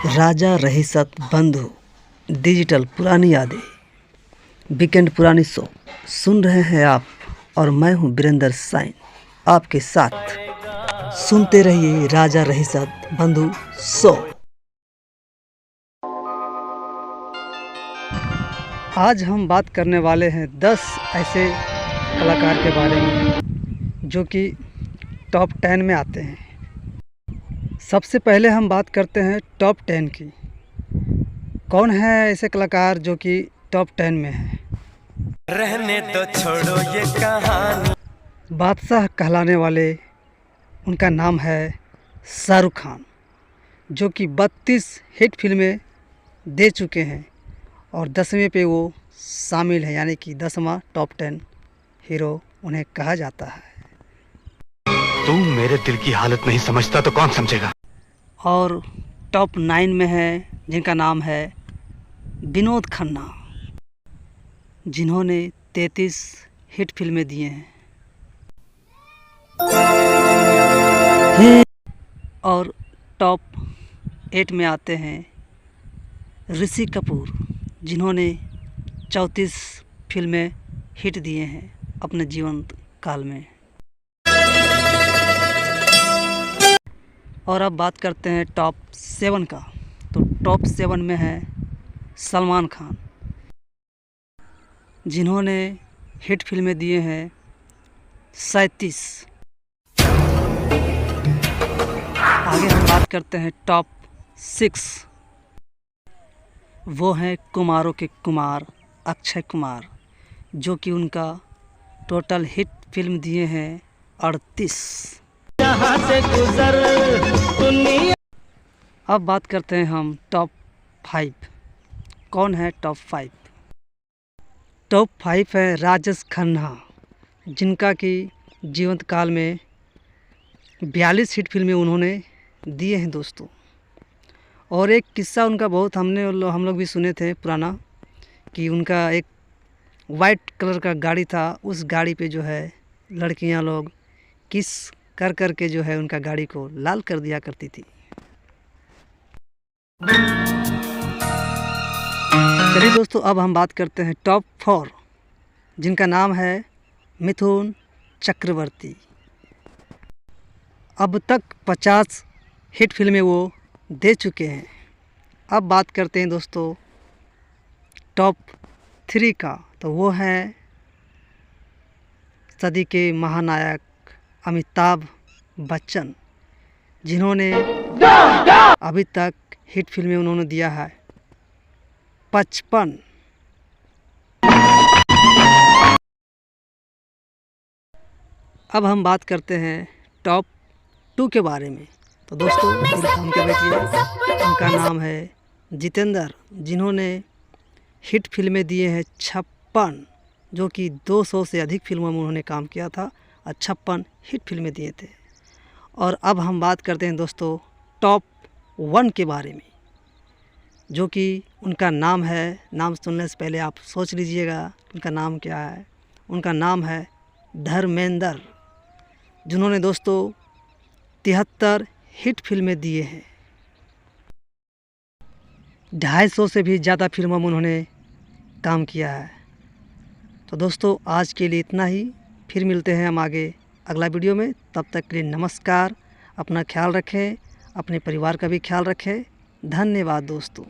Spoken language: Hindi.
राजा रहीसत बंधु डिजिटल पुरानी यादें वीकेंड पुरानी शो सुन रहे हैं आप, और मैं हूं वीरेंद्र साइन आपके साथ। सुनते रहिए राजा रहीसत बंधु शो। आज हम बात करने वाले हैं 10 ऐसे कलाकार के बारे में जो कि टॉप 10 में आते हैं। सबसे पहले हम बात करते हैं टॉप 10 की। कौन है ऐसे कलाकार जो कि टॉप 10 में है? रहने तो छोड़ो ये कहानी। बादशाह कहलाने वाले उनका नाम है शाहरुख खान, जो कि 32 हिट फिल्में दे चुके हैं और 10वें पे वो शामिल है, यानी कि 10वां टॉप 10 हीरो उन्हें कहा जाता है। तू मेरे दिल की हालत नहीं समझता तो कौन समझेगा। और टॉप 9 में है जिनका नाम है विनोद खन्ना, जिन्होंने 33 हिट फिल्में दिए हैं। और टॉप 8 में आते हैं ऋषि कपूर, जिन्होंने 34 फिल्में हिट दिए हैं अपने जीवन काल में। और अब बात करते हैं टॉप 7 का। तो टॉप 7 में है सलमान खान, जिन्होंने हिट फिल्में दिए हैं 37। आगे हम बात करते हैं टॉप 6। वो हैं कुमारों के कुमार अक्षय कुमार, जो कि उनका टोटल हिट फिल्म दिए हैं 38। अब बात करते हैं हम टॉप 5। कौन है टॉप 5? टॉप 5 है राजेश खन्ना, जिनका कि जीवंत काल में 42 हिट फिल्में उन्होंने दिए हैं दोस्तों। और एक किस्सा उनका बहुत हम लोग भी सुने थे पुराना, कि उनका एक वाइट कलर का गाड़ी था। उस गाड़ी पे जो है लड़कियां लोग किस कर कर के जो है उनका गाड़ी को लाल कर दिया करती थी। चलिए दोस्तों, अब हम बात करते हैं टॉप 4, जिनका नाम है मिथुन चक्रवर्ती। अब तक 50 हिट फिल्में वो दे चुके हैं। अब बात करते हैं दोस्तों टॉप 3 का। तो वो है सदी के महानायक अमिताभ बच्चन, जिन्होंने अभी तक हिट फिल्में उन्होंने दिया है 55। अब हम बात करते हैं टॉप 2 के बारे में। तो दोस्तों दिल थाम के बैठिए, उनका नाम है जितेंद्र, जिन्होंने हिट फिल्में दिए हैं 56, जो कि 200 से अधिक फिल्मों में उन्होंने काम किया था और 56 हिट फिल्में दिए थे। और अब हम बात करते हैं दोस्तों टॉप 1 के बारे में, जो कि उनका नाम है, नाम सुनने से पहले आप सोच लीजिएगा उनका नाम क्या है। उनका नाम है धर्मेंद्र, जिन्होंने दोस्तों 73 हिट फिल्में दिए हैं। 250 से भी ज़्यादा फिल्मों में उन्होंने काम किया है। तो दोस्तों आज के लिए इतना ही, फिर मिलते हैं हम आगे अगला वीडियो में। तब तक के लिए नमस्कार। अपना ख्याल रखें, अपने परिवार का भी ख्याल रखें। धन्यवाद दोस्तों।